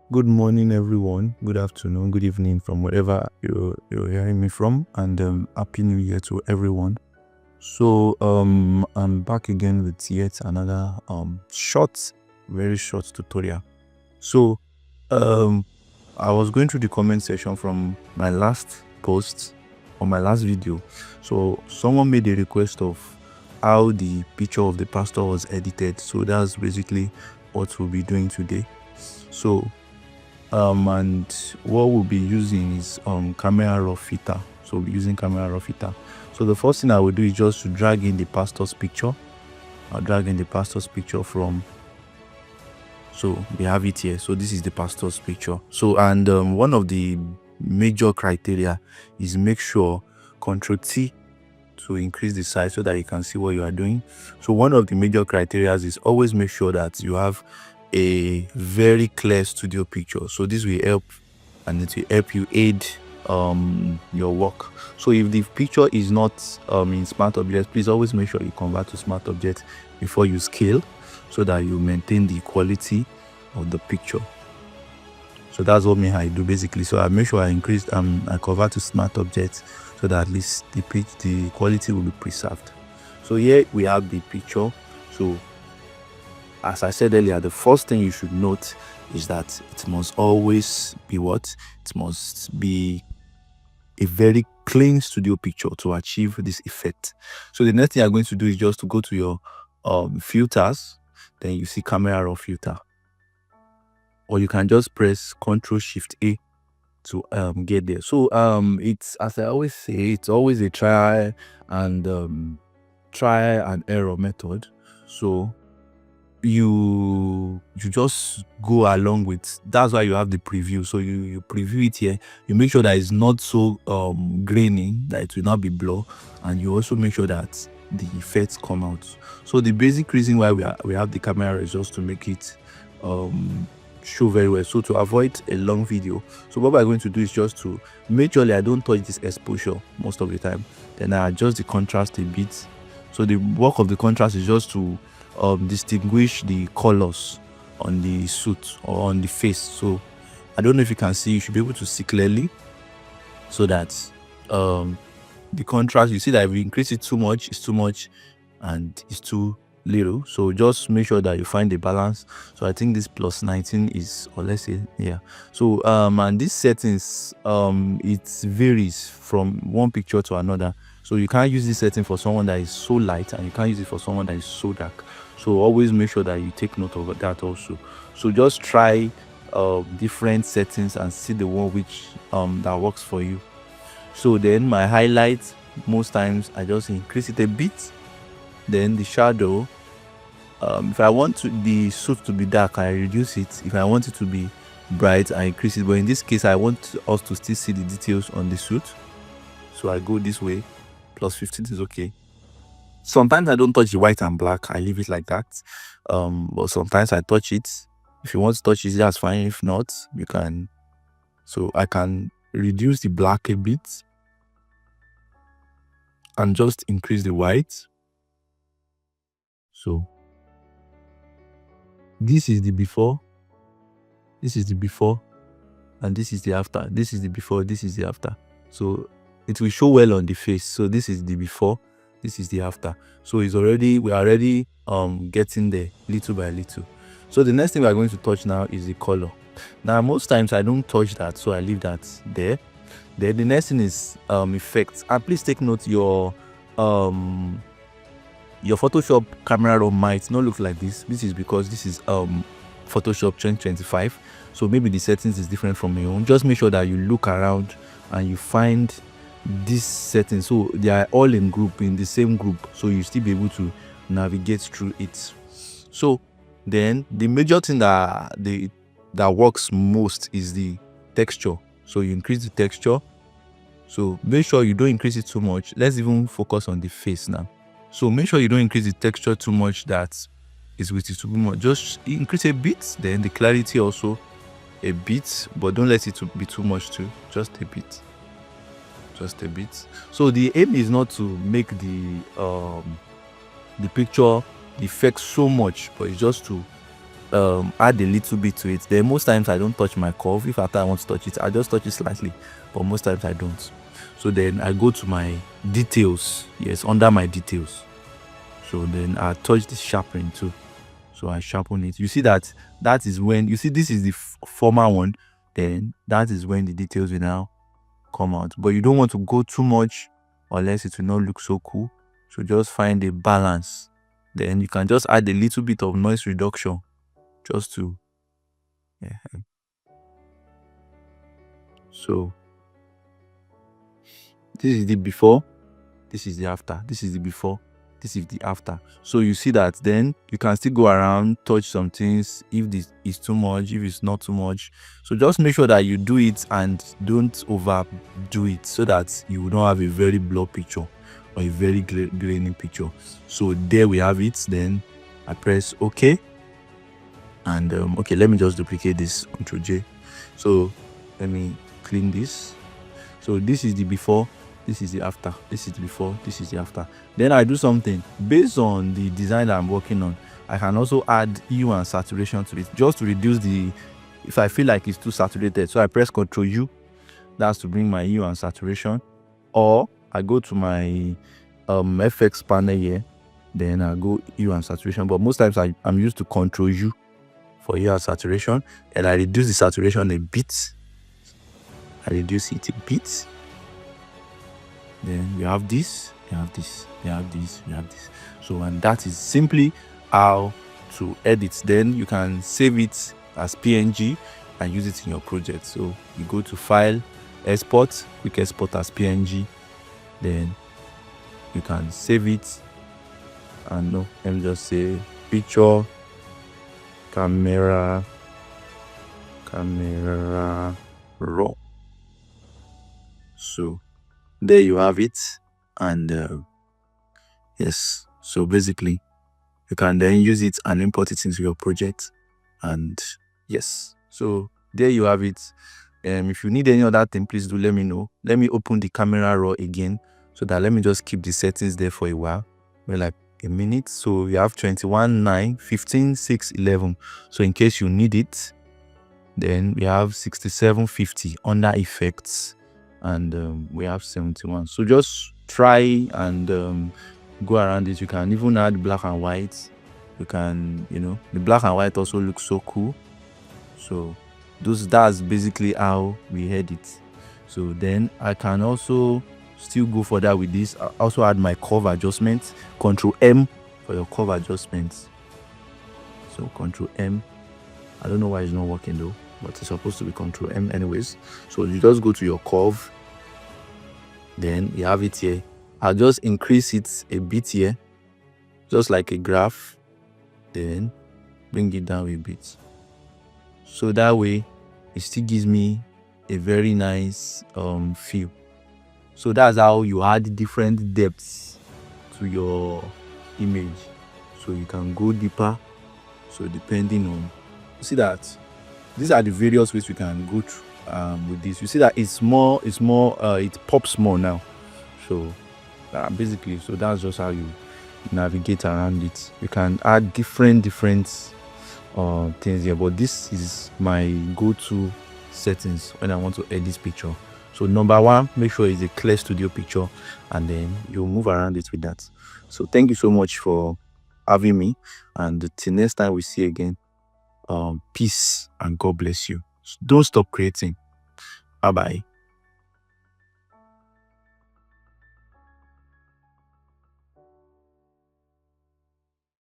Good morning, everyone. Good afternoon, good evening from wherever you're hearing me from, and happy New Year to everyone. So I'm back again with yet another short, very short tutorial. So I was going through the comment section from my last post or my last video. So someone made a request of how the picture of the pastor was edited. So that's basically what we'll be doing today. So and what we'll be using is cameraraw filter. So we'll be using cameraraw filter. So the first thing I will do is just to drag in the pastor's picture. I'll drag in the pastor's picture from, so we have it here. So this is the pastor's picture. So and one of the major criteria is make sure Ctrl T to increase the size so that you can see what you are doing. So one of the major criteria is always make sure that you have a very clear studio picture. So this will help, and it will help you aid your work. So if the picture is not in smart objects, please always make sure you convert to smart objects before you scale, so that you maintain the quality of the picture. So that's what I do basically. So I make sure I increase I convert to smart objects so that at least the quality will be preserved. So here we have the picture. So as I said earlier, the first thing you should note is that it must always be what? It must be a very clean studio picture to achieve this effect. So the next thing you're going to do is just to go to your filters, then you see cameraraw filter, or you can just press Ctrl Shift A to get there. So it's, as I always say, it's always a try and error method. So you just go along with, that's why you have the preview. So you preview it here, you make sure that it's not so grainy, that it will not be blur, and you also make sure that the effects come out. So the basic reason why we have the camera is just to make it show very well, so to avoid a long video. So what we're going to do is just to majorly, I don't touch this exposure most of the time, then I adjust the contrast a bit. So the work of the contrast is just to distinguish the colors on the suit or on the face. So I don't know if you can see, you should be able to see clearly, so that the contrast, you see that if you increase it too much, it's too much, and it's too little. So just make sure that you find the balance. So I think this plus 19 is, or let's say, yeah. So and these settings it varies from one picture to another. So you can't use this setting for someone that is so light, and you can't use it for someone that is so dark. So always make sure that you take note of that also. So just try different settings and see the one which that works for you. So then my highlights, most times I just increase it a bit. Then the shadow, if I want the suit to be dark, I reduce it. If I want it to be bright, I increase it. But in this case, I want us to still see the details on the suit, so I go this way. Plus 15 is okay. Sometimes I don't touch the white and black, I leave it like that. But sometimes I touch it. If you want to touch it, that's fine. If not, you can. So I can reduce the black a bit and just increase the white. So this is the before, this is the before, and this is the after. This is the before, this is the after. So it will show well on the face. So this is the before, this is the after. So we are already getting there little by little. So the next thing we are going to touch now is the color. Now most times I don't touch that, so I leave that there. Then the next thing is effects. And please take note, your Photoshop camera roll might not look like this. This is because this is Photoshop 2025. So maybe the settings is different from your own. Just make sure that you look around and you find this setting. So they are all in the same group. So you still be able to navigate through it. So then the major thing that works most is the texture. So you increase the texture. So make sure you don't increase it too much. Let's even focus on the face now. So make sure you don't increase the texture too much, that is with it too much. Just increase a bit, then the clarity also a bit, but don't let it be too much too. Just a bit. Just a bit. So the aim is not to make the picture effect so much, but it's just to add a little bit to it. Then most times I don't touch my curve. If after I want to touch it, I just touch it slightly, but most times I don't. So then I go to my details. Yes, under my details. So then I touch the sharpening too. So I sharpen it. You see that is when you see this is the former one. Then that is when the details will now come out. But you don't want to go too much, unless it will not look so cool. So just find a balance. Then you can just add a little bit of noise reduction, just to So this is the before, this is the after, this is the before, this is the after. So you see that then you can still go around, touch some things if this is too much, if it's not too much. So just make sure that you do it and don't overdo it, so that you will not have a very blurred picture or a very grainy picture. So there we have it. Then I press OK, and okay, let me just duplicate this, Ctrl J. So let me clean this. So this is the before, this is the after, this is the before, this is the after. Then I do something based on the design that I'm working on. I can also add hue and saturation to it, just to reduce the, if I feel like it's too saturated. So I press Ctrl U, that's to bring my hue and saturation. Or I go to my FX panel here, then I go hue and saturation. But most times I'm used to Ctrl U for hue and saturation, and I reduce the saturation a bit. I reduce it a bit. Then we have this, we have this, we have this, we have this. So, and that is simply how to edit. Then you can save it as PNG and use it in your project. So you go to File, Export, quick export as PNG. Then you can save it, and no, let me just say picture camera raw. So there you have it. And yes, so basically you can then use it and import it into your project. And yes, so there you have it. If you need any other thing, please do let me know. Let me open the camera raw again, so that let me just keep the settings there for a while, like a minute. So we have 21.9, 15, 6, 11. So in case you need it, then we have 6750 under effects, and we have 71. So just try and go around it. You can even add black and white. You can, the black and white also looks so cool. So that's basically how we edit. So then I can also still go further with this. I also add my curve adjustments. Ctrl M for your curve adjustments. So Ctrl M. I don't know why it's not working though, but it's supposed to be Ctrl M anyways. So you just go to your curve, then you have it here. I'll just increase it a bit here, just like a graph, then bring it down a bit. So that way it still gives me a very nice feel. So that's how you add different depths to your image. So you can go deeper. So depending on, you see that these are the various ways we can go through with this. You see that it pops more now. So basically, so that's just how you navigate around it. You can add different things here, but this is my go-to settings when I want to edit this picture. So number one, make sure it's a clear studio picture, and then you'll move around it with that. So thank you so much for having me, and till next time we see again, peace and God bless you. Don't stop creating. Bye bye.